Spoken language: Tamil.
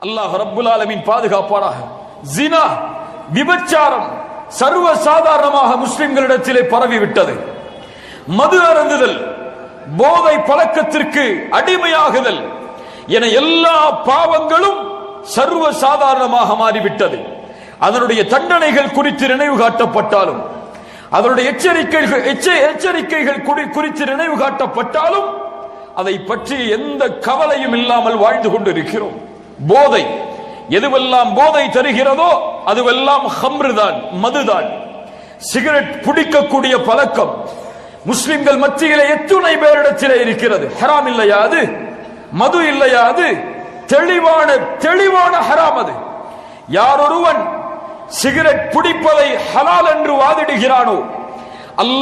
அல்லாஹ் ரப்புல் ஆலமீன் பாதுகாப்பானாக. ஜினா, விபச்சாரம் சர்வ சாதாரணமாக முஸ்லிம்களிடத்திலே பரவிவிட்டது. மது அருந்துதல், போதை பழக்கத்திற்கு அடிமையாகுதல் என எல்லா பாவங்களும் சர்வ சாதாரணமாக மாறிவிட்டது. அதனுடைய தண்டனைகள் குறித்து நினைவு காட்டப்பட்டாலும், அதனுடைய எச்சரிக்கைகள் குறித்து நினைவு காட்டப்பட்டாலும் அதை பற்றி எந்த கவலையும் இல்லாமல் வாழ்ந்து கொண்டிருக்கிறோம். போதை, எதுவெல்லாம் போதை தருகிறதோ அதுவெல்லாம் ஹம்ரு தான், மதுதான். சிகரெட் பிடிக்கக்கூடிய பழக்கம் முஸ்லிம்கள் மத்தியிலே எத்துணை பேரிடத்திலே இருக்கிறது. ஹராம் இல்லையா அது? மது இல்லையா அது? தெளிவான ஹராம் அது. யாரொருவன் சிகரெட் பிடிப்பதை ஹலால் என்று வாதிடுகிறானோ அல்லாஹ்